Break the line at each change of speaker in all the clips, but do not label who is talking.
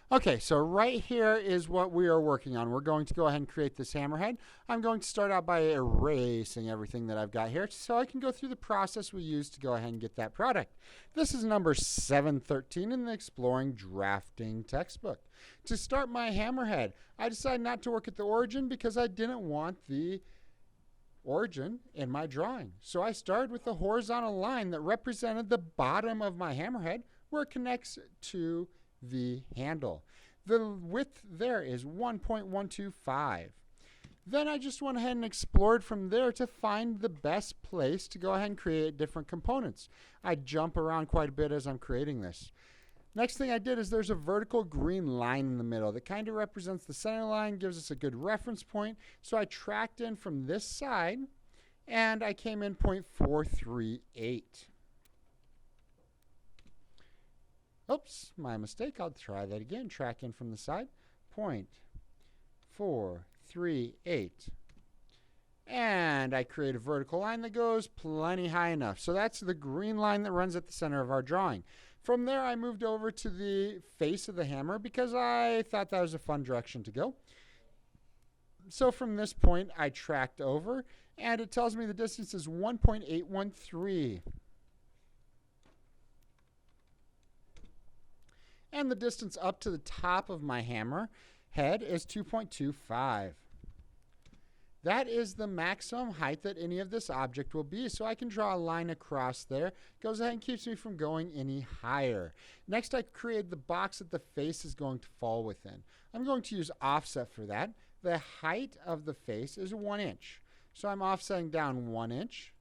Okay, so right here is what we are working on. We're going to go ahead and create this hammerhead. I'm going to start out by erasing everything that I've got here so I can go through the process we use to go ahead and get that product. This is number 713 in the Exploring Drafting textbook. To start my hammerhead, I decided not to work at the origin because I didn't want the origin in my drawing. So I started with a horizontal line that represented the bottom of my hammerhead where it connects to the handle. The width there is 1.125. Then I just went ahead and explored from there to find the best place to go ahead and create different components. I jump around quite a bit as I'm creating this. Next thing I did is there's a vertical green line in the middle that kind of represents the center line, gives us a good reference point. So I tracked in from this side and I came in 0.438. Oops, my mistake. I'll try that again. Track in from the side. 0.438. And I create a vertical line that goes plenty high enough. So that's the green line that runs at the center of our drawing. From there, I moved over to the face of the hammer because I thought that was a fun direction to go. So from this point, I tracked over, and it tells me the distance is 1.813. And the distance up to the top of my hammer head is 2.25. That is the maximum height that any of this object will be. So I can draw a line across there. Goes ahead and keeps me from going any higher. Next, I create the box that the face is going to fall within. I'm going to use offset for that. The height of the face is 1 inch. So I'm offsetting down 1 inch.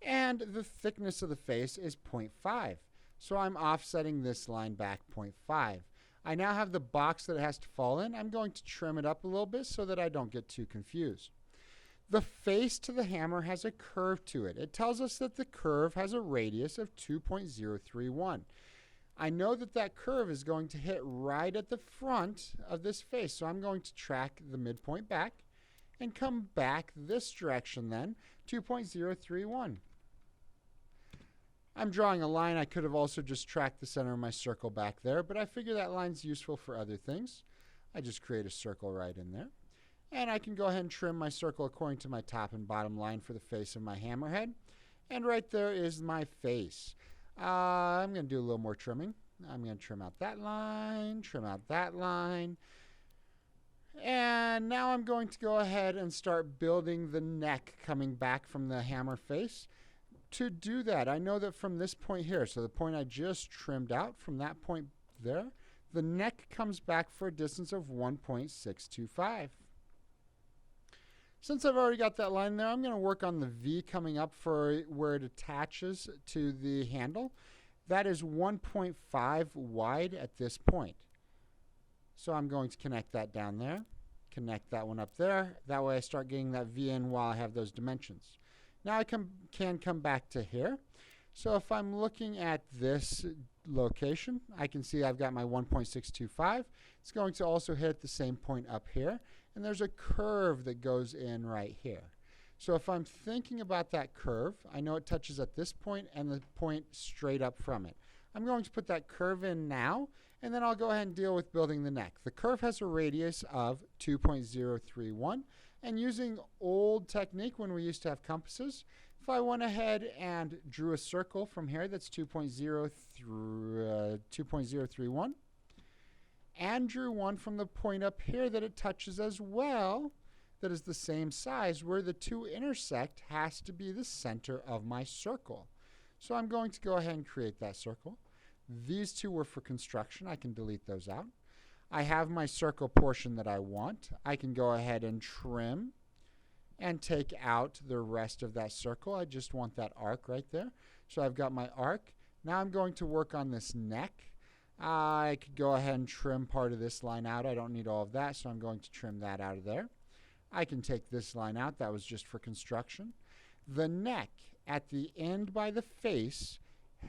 And the thickness of the face is 0.5. So I'm offsetting this line back 0.5. I now have the box that it has to fall in. I'm going to trim it up a little bit so that I don't get too confused. The face to the hammer has a curve to it. It tells us that the curve has a radius of 2.031. I know that that curve is going to hit right at the front of this face, so I'm going to track the midpoint back and come back this direction then, 2.031. I'm drawing a line. I could have also just tracked the center of my circle back there, but I figure that line's useful for other things. I just create a circle right in there. And I can go ahead and trim my circle according to my top and bottom line for the face of my hammerhead. And right there is my face. I'm going to do a little more trimming. I'm going to trim out that line, trim out that line. And now I'm going to go ahead and start building the neck coming back from the hammer face. To do that, I know that from this point here, so the point I just trimmed out from that point there, the neck comes back for a distance of 1.625. Since I've already got that line there, I'm going to work on the V coming up for where it attaches to the handle. That is 1.5 wide at this point. So I'm going to connect that down there, connect that one up there. That way I start getting that V in while I have those dimensions. Now I can come back to here. So if I'm looking at this location, I can see I've got my 1.625. It's going to also hit at the same point up here. And there's a curve that goes in right here. So if I'm thinking about that curve, I know it touches at this point and the point straight up from it. I'm going to put that curve in now, and then I'll go ahead and deal with building the neck. The curve has a radius of 2.031. And using old technique when we used to have compasses, if I went ahead and drew a circle from here that's 2.031 and drew one from the point up here that it touches as well, that is the same size, where the two intersect has to be the center of my circle. So I'm going to go ahead and create that circle. These two were for construction. I can delete those out. I have my circle portion that I want. I can go ahead and trim and take out the rest of that circle. I just want that arc right there. So I've got my arc. Now I'm going to work on this neck. I could go ahead and trim part of this line out. I don't need all of that, so I'm going to trim that out of there. I can take this line out. That was just for construction. The neck at the end by the face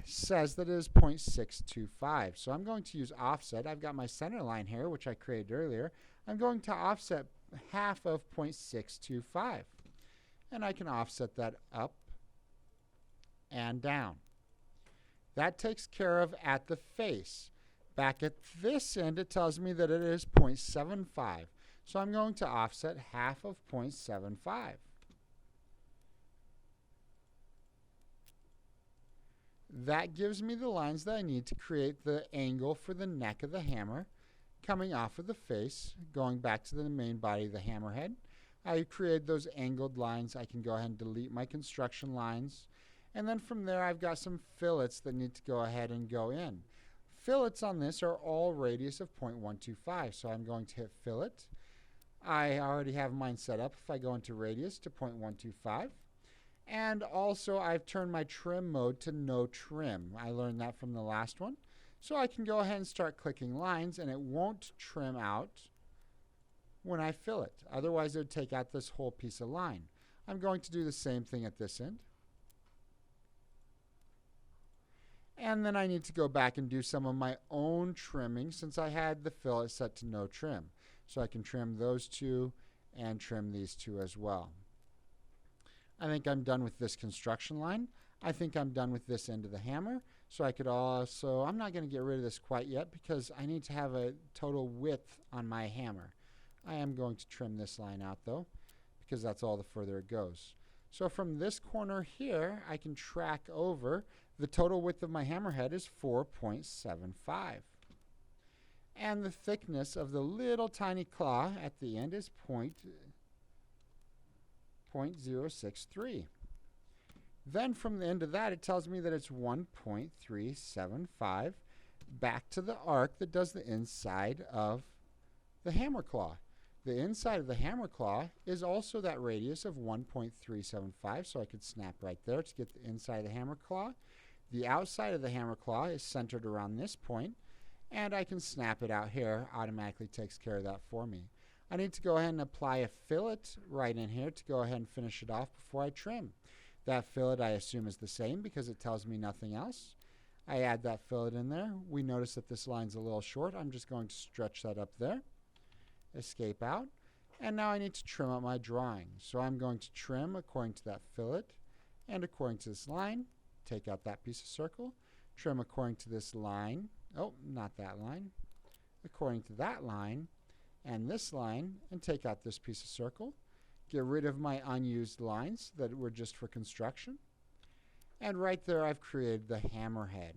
says that it is 0.625. So I'm going to use offset. I've got my center line here, which I created earlier. I'm going to offset half of 0.625. And I can offset that up and down. That takes care of at the face. Back at this end, it tells me that it is 0.75. So I'm going to offset half of 0.75. That gives me the lines that I need to create the angle for the neck of the hammer coming off of the face, going back to the main body of the hammerhead. I created those angled lines. I can go ahead and delete my construction lines. And then from there, I've got some fillets that need to go ahead and go in. Fillets on this are all radius of 0.125, so I'm going to hit fillet. I already have mine set up if I go into radius to 0.125. And also I've turned my trim mode to no trim. I learned that from the last one. So I can go ahead and start clicking lines and it won't trim out when I fillet. Otherwise it would take out this whole piece of line. I'm going to do the same thing at this end. And then I need to go back and do some of my own trimming since I had the fillet set to no trim. So I can trim those two and trim these two as well. I think I'm done with this construction line. I think I'm done with this end of the hammer. So I could also, I'm not going to get rid of this quite yet because I need to have a total width on my hammer. I am going to trim this line out though because that's all the further it goes. So from this corner here, I can track over the total width of my hammerhead is 4.75. And the thickness of the little tiny claw at the end is 0.063. Then from the end of that, it tells me that it's 1.375 back to the arc that does the inside of the hammer claw. The inside of the hammer claw is also that radius of 1.375, so I could snap right there to get the inside of the hammer claw. The outside of the hammer claw is centered around this point, and I can snap it out here. Automatically takes care of that for me. I need to go ahead and apply a fillet right in here to go ahead and finish it off before I trim. That fillet I assume is the same because it tells me nothing else. I add that fillet in there. We notice that this line's a little short. I'm just going to stretch that up there. Escape out. And now I need to trim out my drawing. So I'm going to trim according to that fillet and according to this line. Take out that piece of circle. Trim according to this line. Oh, not that line. According to that line and this line, and take out this piece of circle. Get rid of my unused lines that were just for construction. And right there I've created the hammerhead.